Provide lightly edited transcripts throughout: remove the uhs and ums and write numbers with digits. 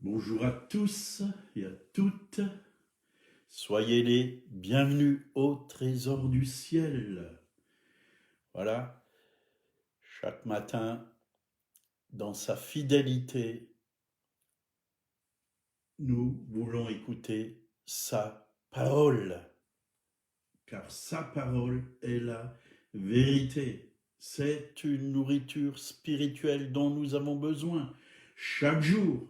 Bonjour à tous et à toutes. Soyez les bienvenus au trésor du ciel. Voilà, chaque matin, dans sa fidélité, nous voulons écouter sa parole. Car sa parole est la vérité. C'est une nourriture spirituelle dont nous avons besoin chaque jour.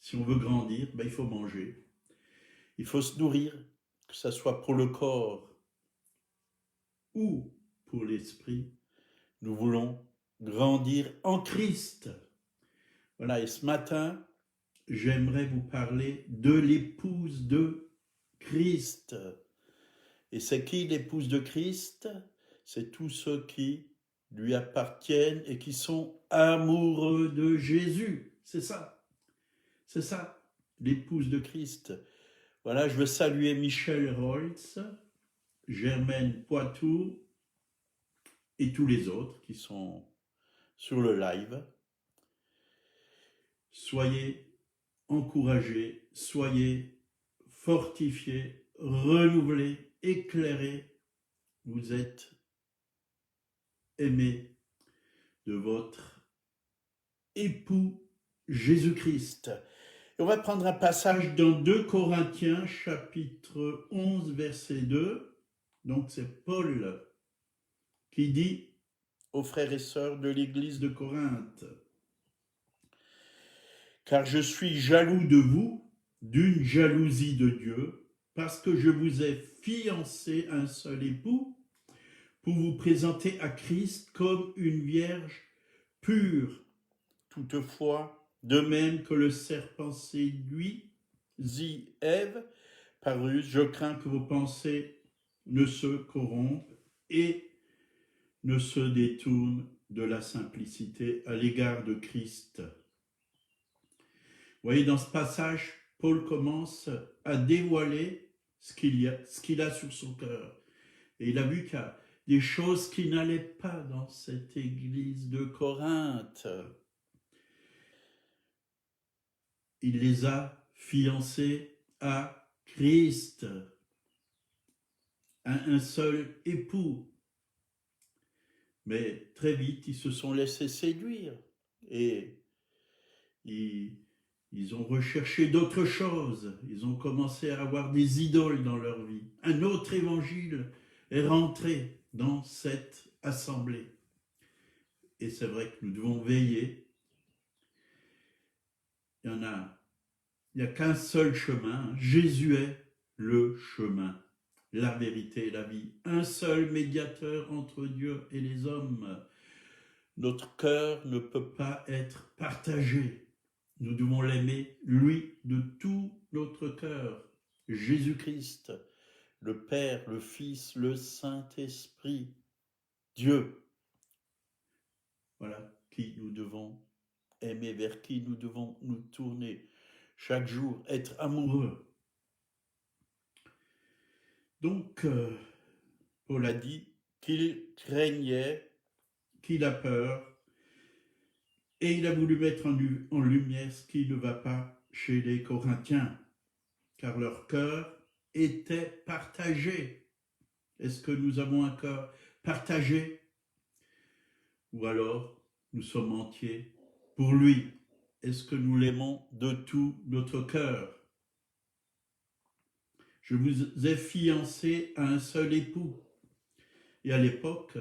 Si on veut grandir, il faut manger. Il faut se nourrir, que ce soit pour le corps ou pour l'esprit. Nous voulons grandir en Christ. Voilà, et ce matin, j'aimerais vous parler de l'épouse de Christ. Et c'est qui l'épouse de Christ? C'est tous ceux qui lui appartiennent et qui sont amoureux de Jésus. C'est ça, l'épouse de Christ. Voilà, je veux saluer Michel Roltz, Germaine Poitou et tous les autres qui sont sur le live. Soyez encouragés, soyez fortifiés, renouvelés, éclairés. Vous êtes aimés de votre époux Jésus-Christ. Et on va prendre un passage dans 2 Corinthiens, chapitre 11, verset 2. Donc c'est Paul qui dit aux frères et sœurs de l'église de Corinthe: car je suis jaloux de vous, d'une jalousie de Dieu, parce que je vous ai fiancé un seul époux, pour vous présenter à Christ comme une vierge pure. Toutefois, de même que le serpent séduit Ève par ruse, je crains que vos pensées ne se corrompent et ne se détournent de la simplicité à l'égard de Christ. Vous voyez, dans ce passage, Paul commence à dévoiler ce qu'il a sur son cœur. Et il a vu qu'il y a des choses qui n'allaient pas dans cette église de Corinthe. Il les a fiancés à Christ, à un seul époux. Mais très vite, ils se sont laissés séduire et ils ont recherché d'autres choses. Ils ont commencé à avoir des idoles dans leur vie. Un autre évangile est rentré dans cette assemblée. Et c'est vrai que nous devons veiller. Il n'y a qu'un seul chemin. Jésus est le chemin, la vérité et la vie. Un seul médiateur entre Dieu et les hommes. Notre cœur ne peut pas être partagé. Nous devons l'aimer, lui, de tout notre cœur. Jésus-Christ, le Père, le Fils, le Saint-Esprit, Dieu. Voilà qui nous devons aimer, vers qui nous devons nous tourner. Chaque jour, être amoureux. Donc, Paul a dit qu'il craignait, qu'il a peur, et il a voulu mettre en lumière ce qui ne va pas chez les Corinthiens, car leur cœur était partagé. Est-ce que nous avons un cœur partagé? Ou alors nous sommes entiers pour lui? Est-ce que nous l'aimons de tout notre cœur? Je vous ai fiancé à un seul époux. Et à l'époque,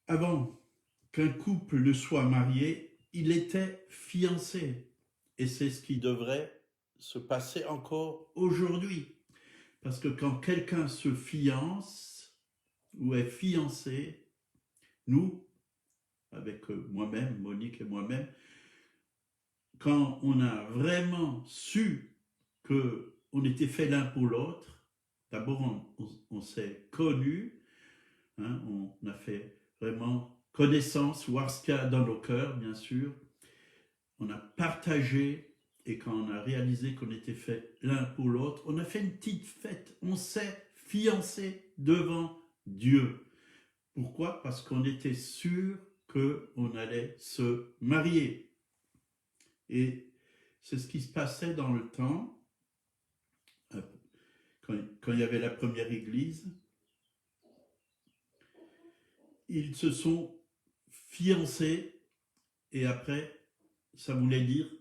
avant qu'un couple ne soit marié, il était fiancé. Et c'est ce qui devrait se passer encore aujourd'hui. Parce que quand quelqu'un se fiance ou est fiancé, nous, avec moi-même, Monique et moi-même, quand on a vraiment su qu'on était fait l'un pour l'autre, d'abord on s'est connus, hein, on a fait vraiment connaissance, voir ce qu'il y a dans nos cœurs, bien sûr. On a partagé, et quand on a réalisé qu'on était fait l'un pour l'autre, on a fait une petite fête. On s'est fiancé devant Dieu. Pourquoi? Parce qu'on était sûr qu'on allait se marier. Et c'est ce qui se passait dans le temps, quand il y avait la première église. Ils se sont fiancés et après, ça voulait dire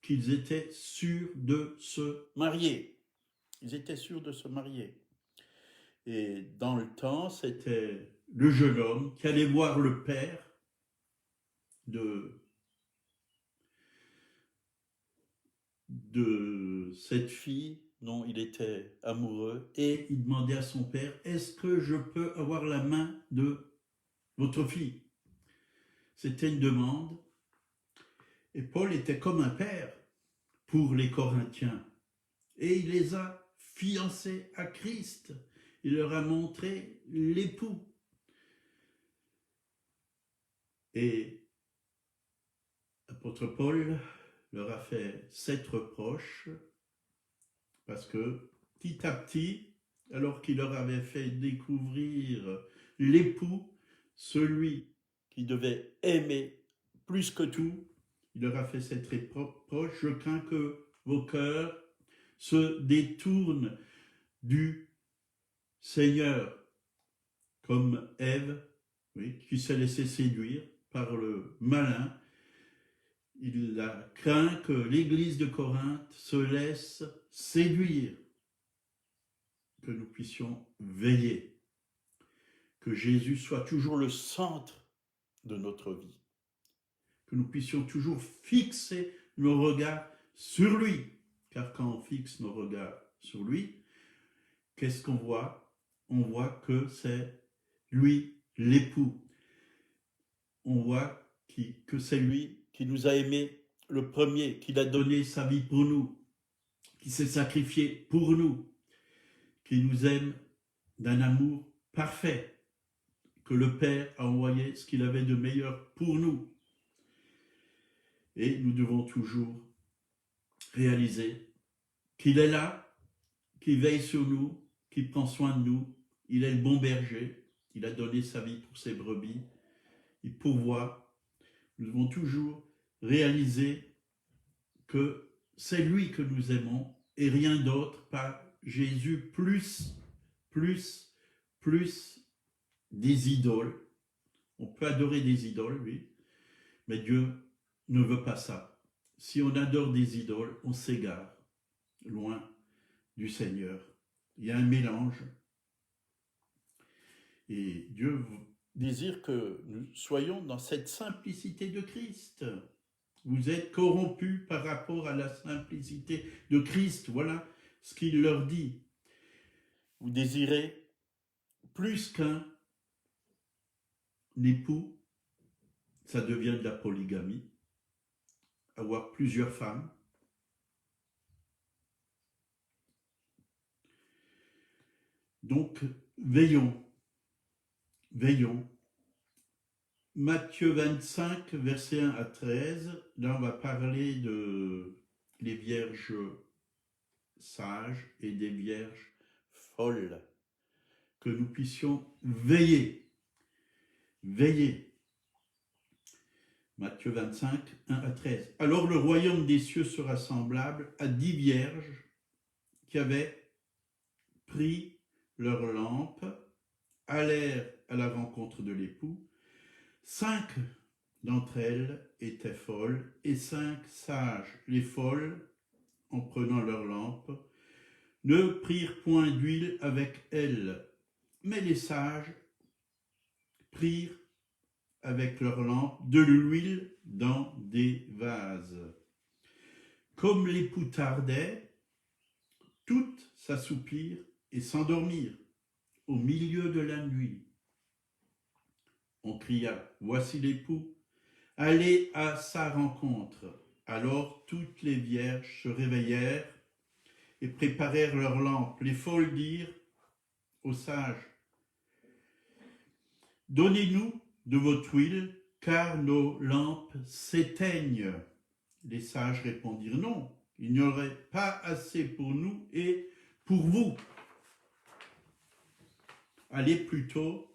qu'ils étaient sûrs de se marier. Ils étaient sûrs de se marier. Et dans le temps, c'était le jeune homme qui allait voir le père de cette fille dont il était amoureux et il demandait à son père, est-ce que je peux avoir la main de votre fille? C'était une demande. Et Paul était comme un père pour les Corinthiens. Et il les a fiancés à Christ. Il leur a montré l'époux. Et l'apôtre Paul leur a fait 7 reproches parce que petit à petit, alors qu'il leur avait fait découvrir l'époux, celui qui devait aimer plus que tout, il leur a fait 7 reproches. Je crains que vos cœurs se détournent du Seigneur, comme Ève, oui, qui s'est laissée séduire par le malin. Il a craint que l'église de Corinthe se laisse séduire, que nous puissions veiller, que Jésus soit toujours le centre de notre vie, que nous puissions toujours fixer nos regards sur lui, car quand on fixe nos regards sur lui, qu'est-ce qu'on voit? On voit que c'est lui l'époux. On voit que c'est lui qui nous a aimés le premier, qui a donné sa vie pour nous, qui s'est sacrifié pour nous, qui nous aime d'un amour parfait, que le Père a envoyé ce qu'il avait de meilleur pour nous. Et nous devons toujours réaliser qu'il est là, qu'il veille sur nous, qu'il prend soin de nous. Il est le bon berger, il a donné sa vie pour ses brebis, il pourvoit. Nous devons toujours réaliser que c'est lui que nous aimons et rien d'autre, pas Jésus plus des idoles. On peut adorer des idoles, oui, mais Dieu ne veut pas ça. Si on adore des idoles, on s'égare loin du Seigneur. Il y a un mélange. Et Dieu désire que nous soyons dans cette simplicité de Christ. Vous êtes corrompus par rapport à la simplicité de Christ. Voilà ce qu'il leur dit. Vous désirez plus qu'un époux, ça devient de la polygamie, avoir plusieurs femmes. Donc, veillons. Matthieu 25, versets 1 à 13, là on va parler de les vierges sages et des vierges folles. Que nous puissions veiller. Matthieu 25, 1 à 13. Alors le royaume des cieux sera semblable à 10 vierges qui avaient pris leur lampe, allèrent à la rencontre de l'époux. 5 d'entre elles étaient folles et 5 sages. Les folles, en prenant leur lampe, ne prirent point d'huile avec elles, mais les sages prirent avec leur lampe de l'huile dans des vases. Comme l'époux tardait, toutes s'assoupirent et s'endormirent au milieu de la nuit. On cria, voici l'époux, allez à sa rencontre. Alors toutes les vierges se réveillèrent et préparèrent leurs lampes. Les folles dirent aux sages, donnez-nous de votre huile, car nos lampes s'éteignent. Les sages répondirent, non, il n'y aurait pas assez pour nous et pour vous. Allez plutôt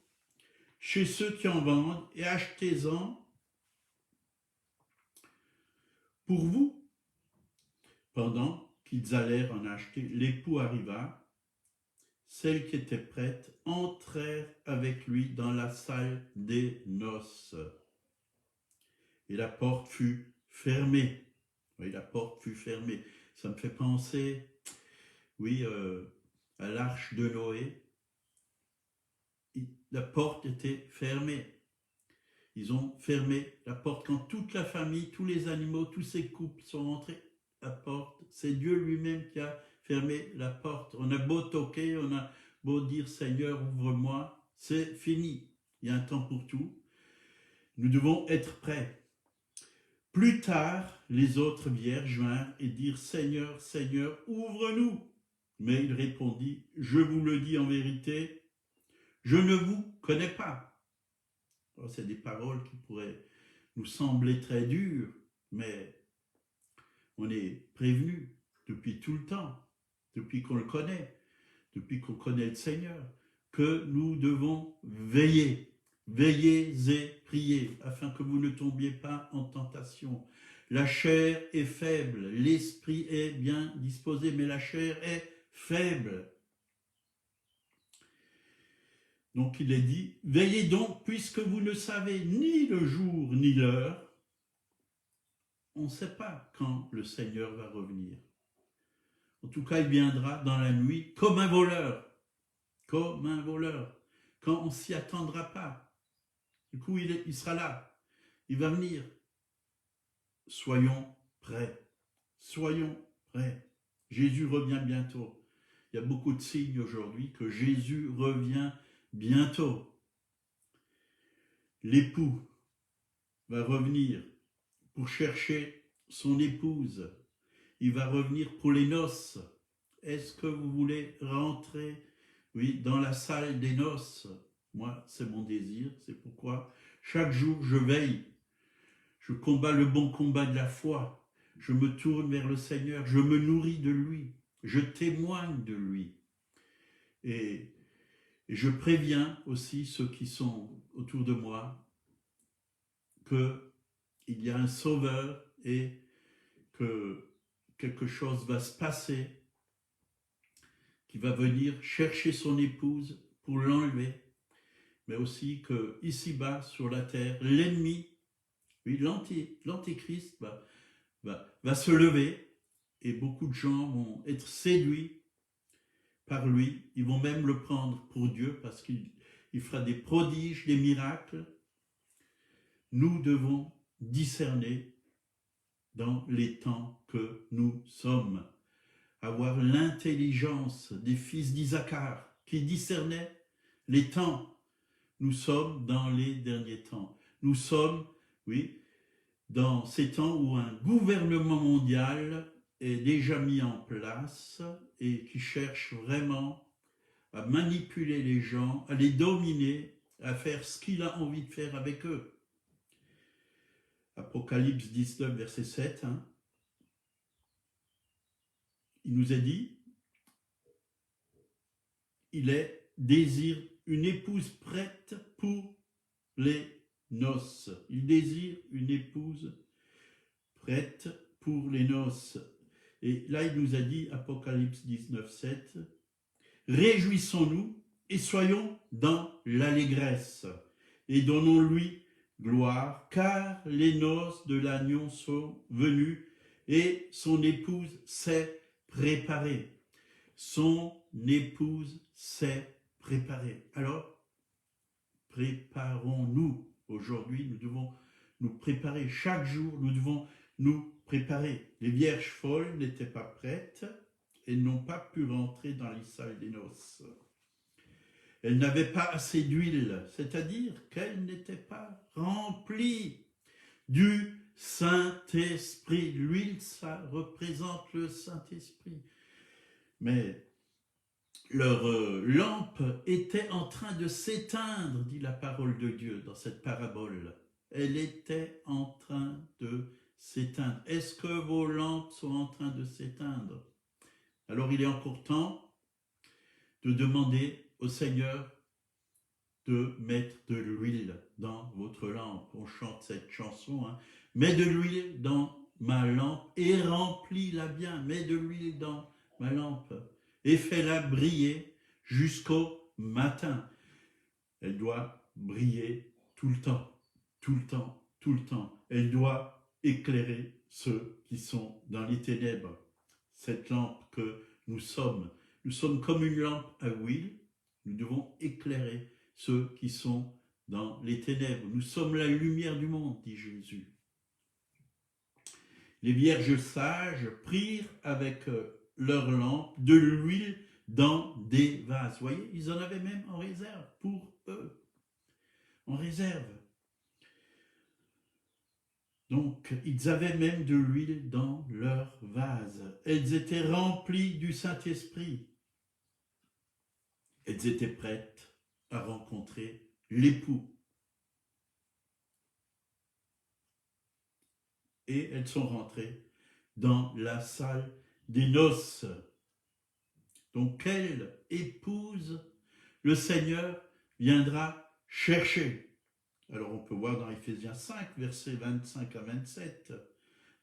chez ceux qui en vendent et achetez-en pour vous Pendant qu'ils allèrent en acheter, l'époux arriva. Celles qui étaient prêtes entrèrent avec lui dans la salle des noces. Et la porte fut fermée. Oui, la porte fut fermée. Ça me fait penser, oui, à l'arche de Noé. La porte était fermée. Ils ont fermé la porte. Quand toute la famille, tous les animaux, tous ces couples sont rentrés, la porte, c'est Dieu lui-même qui a fermé la porte. On a beau toquer, on a beau dire Seigneur, ouvre-moi, c'est fini. Il y a un temps pour tout. Nous devons être prêts. Plus tard, les autres vierges vinrent et dirent Seigneur, Seigneur, ouvre-nous. Mais il répondit, je vous le dis en vérité, je ne vous connais pas. Alors, c'est des paroles qui pourraient nous sembler très dures, mais on est prévenu depuis tout le temps, depuis qu'on le connaît, depuis qu'on connaît le Seigneur, que nous devons veiller. Veillez et priez, afin que vous ne tombiez pas en tentation. La chair est faible, l'esprit est bien disposé, mais la chair est faible. Donc il est dit, veillez donc, puisque vous ne savez ni le jour ni l'heure. On ne sait pas quand le Seigneur va revenir. En tout cas, il viendra dans la nuit comme un voleur. Comme un voleur. Quand on ne s'y attendra pas. Du coup, il sera là. Il va venir. Soyons prêts. Soyons prêts. Jésus revient bientôt. Il y a beaucoup de signes aujourd'hui que Jésus revient bientôt. L'époux va revenir pour chercher son épouse. Il va revenir pour les noces. Est-ce que vous voulez rentrer, oui, dans la salle des noces? Moi, c'est mon désir. C'est pourquoi chaque jour, je veille. Je combats le bon combat de la foi. Je me tourne vers le Seigneur. Je me nourris de lui. Je témoigne de lui. Et je préviens aussi ceux qui sont autour de moi qu'il y a un sauveur et que quelque chose va se passer, qui va venir chercher son épouse pour l'enlever, mais aussi que ici-bas sur la terre, l'ennemi, oui, l'antéchrist va se lever et beaucoup de gens vont être séduits par lui. Ils vont même le prendre pour Dieu parce qu'il fera des prodiges, des miracles. Nous devons discerner dans les temps que nous sommes, avoir l'intelligence des fils d'Isaacar qui discernaient les temps. Nous sommes dans les derniers temps. Nous sommes, oui, dans ces temps où un gouvernement mondial est déjà mis en place et qui cherche vraiment à manipuler les gens, à les dominer, à faire ce qu'il a envie de faire avec eux. Apocalypse 19, verset 7, il nous a dit, il désire une épouse prête pour les noces. Il désire une épouse prête pour les noces. Et là, il nous a dit, Apocalypse 19, 7, réjouissons-nous et soyons dans l'allégresse et donnons-lui gloire, car les noces de l'agneau sont venues et son épouse s'est préparée. Son épouse s'est préparée. Alors, préparons-nous. Aujourd'hui, nous devons nous préparer. Chaque jour, nous devons nous préparer. Les vierges folles n'étaient pas prêtes et n'ont pas pu rentrer dans les salles des noces. Elles n'avaient pas assez d'huile, c'est-à-dire qu'elles n'étaient pas remplies du Saint-Esprit. L'huile, ça représente le Saint-Esprit. Mais leur lampe était en train de s'éteindre, dit la parole de Dieu dans cette parabole. Elle était en train de s'éteindre. Est-ce que vos lampes sont en train de s'éteindre? Alors il est encore temps de demander au Seigneur de mettre de l'huile dans votre lampe. On chante cette chanson, mets de l'huile dans ma lampe et remplis-la bien. Mets de l'huile dans ma lampe et fais-la briller jusqu'au matin. Elle doit briller tout le temps, tout le temps, tout le temps. Elle doit éclairer ceux qui sont dans les ténèbres. Cette lampe que nous sommes comme une lampe à huile. Nous devons éclairer ceux qui sont dans les ténèbres. Nous sommes la lumière du monde, dit Jésus. Les vierges sages prirent avec leur lampe de l'huile dans des vases. Vous voyez, ils en avaient même en réserve pour eux. En réserve. Donc, ils avaient même de l'huile dans leur vase. Elles étaient remplies du Saint-Esprit. Elles étaient prêtes à rencontrer l'époux. Et elles sont rentrées dans la salle des noces. Donc, quelle épouse le Seigneur viendra chercher? Alors, on peut voir dans Éphésiens 5, versets 25 à 27.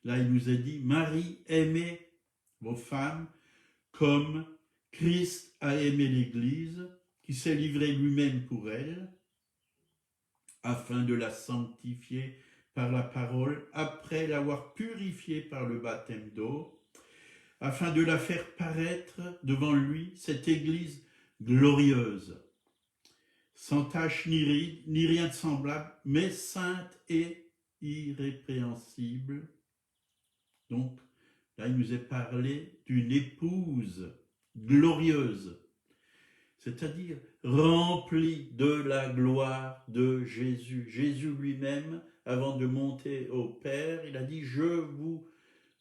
Là, il nous est dit, Marie, aimez vos femmes comme Christ a aimé l'Église, qui s'est livré lui-même pour elle, afin de la sanctifier par la parole, après l'avoir purifiée par le baptême d'eau, afin de la faire paraître devant lui, cette Église glorieuse, sans tache ni ride, ni rien de semblable, mais sainte et irrépréhensible. Donc, là, il nous est parlé d'une épouse glorieuse, c'est-à-dire remplie de la gloire de Jésus. Jésus lui-même, avant de monter au Père, il a dit « Je vous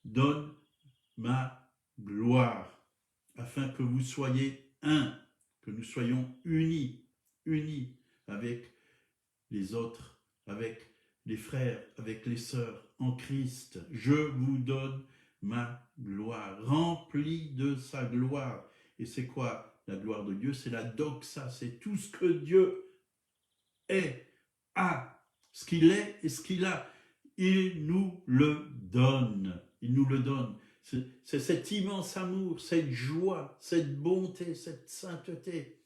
donne ma gloire, afin que vous soyez un, que nous soyons unis avec les autres, avec les frères, avec les sœurs en Christ. Je vous donne ma gloire, remplie de sa gloire. » Et c'est quoi la gloire de Dieu? C'est la doxa, c'est tout ce que Dieu est, a, ce qu'il est et ce qu'il a. Il nous le donne, il nous le donne. C'est cet immense amour, cette joie, cette bonté, cette sainteté,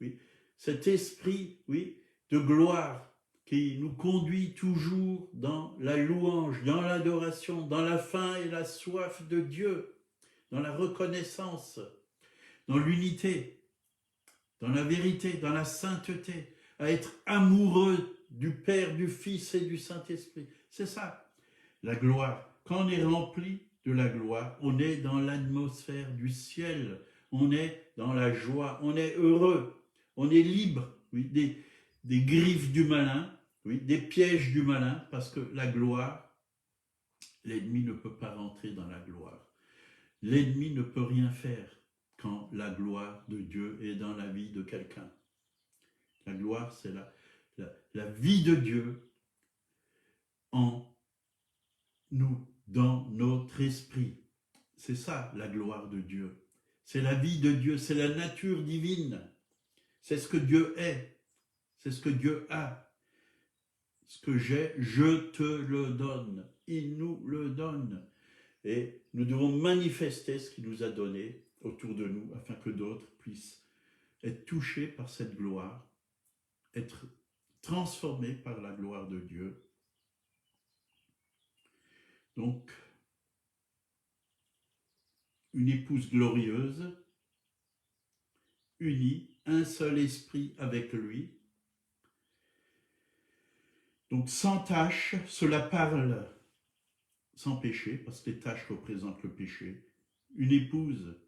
oui, cet esprit, oui, de gloire qui nous conduit toujours dans la louange, dans l'adoration, dans la faim et la soif de Dieu, dans la reconnaissance, dans l'unité, dans la vérité, dans la sainteté, à être amoureux du Père, du Fils et du Saint-Esprit. C'est ça, la gloire. Quand on est rempli de la gloire, on est dans l'atmosphère du ciel, on est dans la joie, on est heureux, on est libre, oui, des griffes du malin, oui, des pièges du malin, parce que la gloire, l'ennemi ne peut pas rentrer dans la gloire. L'ennemi ne peut rien faire quand la gloire de Dieu est dans la vie de quelqu'un. La gloire, c'est la vie de Dieu en nous, dans notre esprit. C'est ça, la gloire de Dieu. C'est la vie de Dieu, c'est la nature divine. C'est ce que Dieu est, c'est ce que Dieu a. Ce que j'ai, je te le donne. Il nous le donne. Et nous devons manifester ce qu'il nous a donné autour de nous, afin que d'autres puissent être touchés par cette gloire, être transformés par la gloire de Dieu. Donc, une épouse glorieuse, unie, un seul esprit avec lui. Donc, sans tache, cela parle sans péché, parce que les taches représentent le péché. Une épouse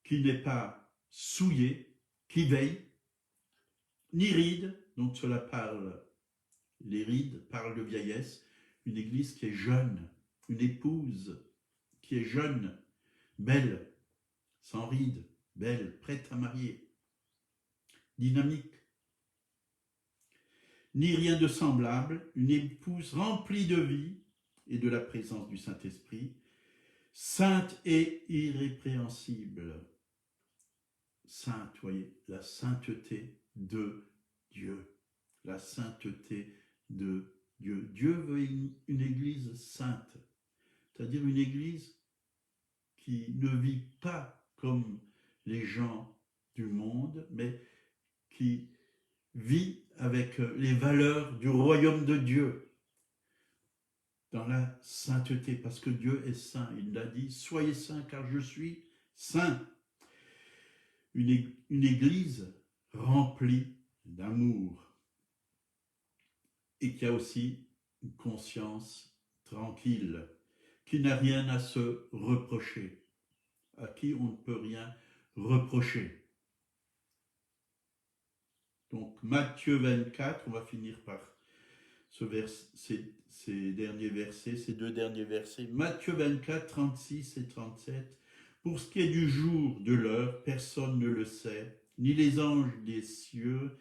qui n'est pas souillée, qui veille, ni ride, donc cela parle, les rides parlent de vieillesse. Une église qui est jeune, une épouse qui est jeune, belle, sans rides, belle, prête à marier, dynamique. Ni rien de semblable, une épouse remplie de vie et de la présence du Saint-Esprit, sainte et irrépréhensible. Sainte, voyez, la sainteté de Dieu. La sainteté de Dieu. Dieu veut une église sainte. c'est-à-dire une église qui ne vit pas comme les gens du monde, mais qui vit avec les valeurs du royaume de Dieu, dans la sainteté, parce que Dieu est saint. Il l'a dit, soyez saints car je suis saint. Une église remplie d'amour et qui a aussi une conscience tranquille, qui n'a rien à se reprocher, à qui on ne peut rien reprocher. Donc Matthieu 24, on va finir par ces derniers versets, ces deux derniers versets. Matthieu 24, 36 et 37. Pour ce qui est du jour, de l'heure, personne ne le sait, ni les anges des cieux,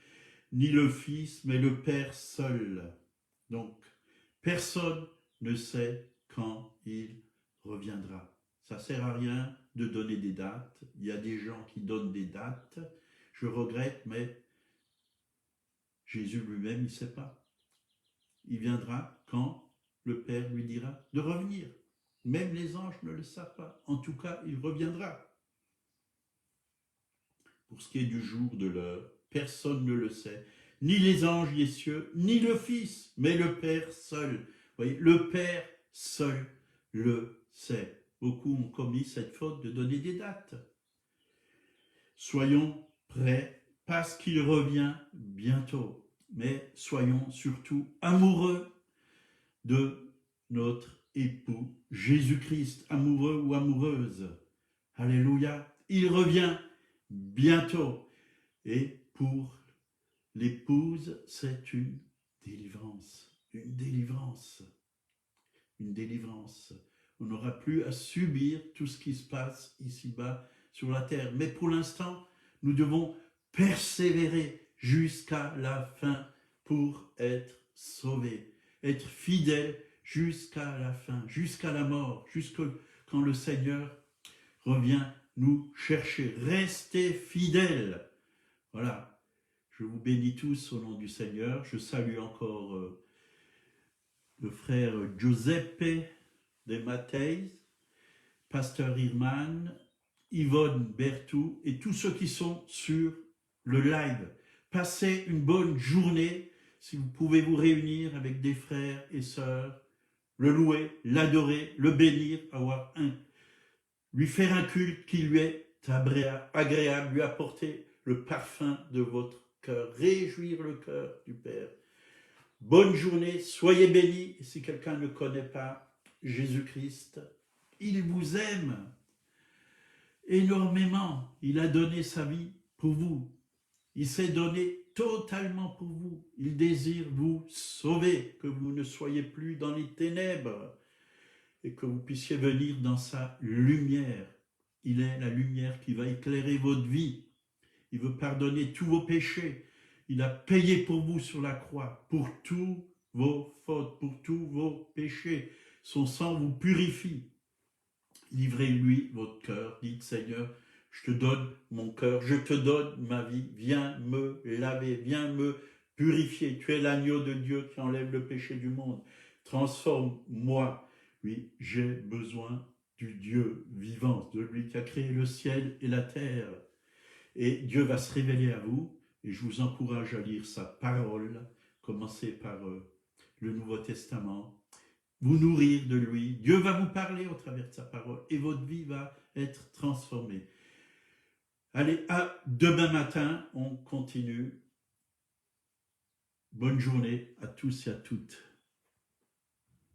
ni le Fils, mais le Père seul. Donc, personne ne sait quand il reviendra. Ça ne sert à rien de donner des dates. Il y a des gens qui donnent des dates. Je regrette, mais Jésus lui-même, il ne sait pas. Il viendra quand le Père lui dira de revenir. Même les anges ne le savent pas. En tout cas, il reviendra. Pour ce qui est du jour, de l'heure, personne ne le sait. Ni les anges des cieux, ni le Fils, mais le Père seul. Vous voyez, le Père seul le sait. Beaucoup ont commis cette faute de donner des dates. Soyons prêts parce qu'il revient bientôt. Mais soyons surtout amoureux de notre époux Jésus-Christ, amoureux ou amoureuse. Alléluia, il revient bientôt. Et pour l'épouse, c'est une délivrance, une délivrance, une délivrance. On n'aura plus à subir tout ce qui se passe ici-bas sur la terre. Mais pour l'instant, nous devons persévérer jusqu'à la fin pour être sauvés, être fidèles jusqu'à la fin, jusqu'à la mort, jusqu'à quand le Seigneur revient nous chercher. Restez fidèles. Voilà. Je vous bénis tous au nom du Seigneur. Je salue encore le frère Giuseppe de Mattei, pasteur Irman, Yvonne Bertou et tous ceux qui sont sur le live. Passez une bonne journée. Si vous pouvez vous réunir avec des frères et sœurs, le louer, l'adorer, le bénir, lui faire un culte qui lui est agréable, lui apporter le parfum de votre cœur, réjouir le cœur du Père. Bonne journée, soyez bénis. Et si quelqu'un ne connaît pas Jésus-Christ, il vous aime énormément. Il a donné sa vie pour vous. Il s'est donné totalement pour vous. Il désire vous sauver, que vous ne soyez plus dans les ténèbres et que vous puissiez venir dans sa lumière. Il est la lumière qui va éclairer votre vie. Il veut pardonner tous vos péchés. Il a payé pour vous sur la croix, pour tous vos fautes, pour tous vos péchés. Son sang vous purifie. Livrez-lui votre cœur. Dites, Seigneur, je te donne mon cœur, je te donne ma vie. Viens me laver, viens me purifier. Tu es l'agneau de Dieu qui enlève le péché du monde. Transforme-moi. Oui, j'ai besoin du Dieu vivant, de lui qui a créé le ciel et la terre. Et Dieu va se révéler à vous, et je vous encourage à lire sa parole. Commencez par le Nouveau Testament, vous nourrir de lui. Dieu va vous parler au travers de sa parole, et votre vie va être transformée. Allez, à demain matin, on continue. Bonne journée à tous et à toutes.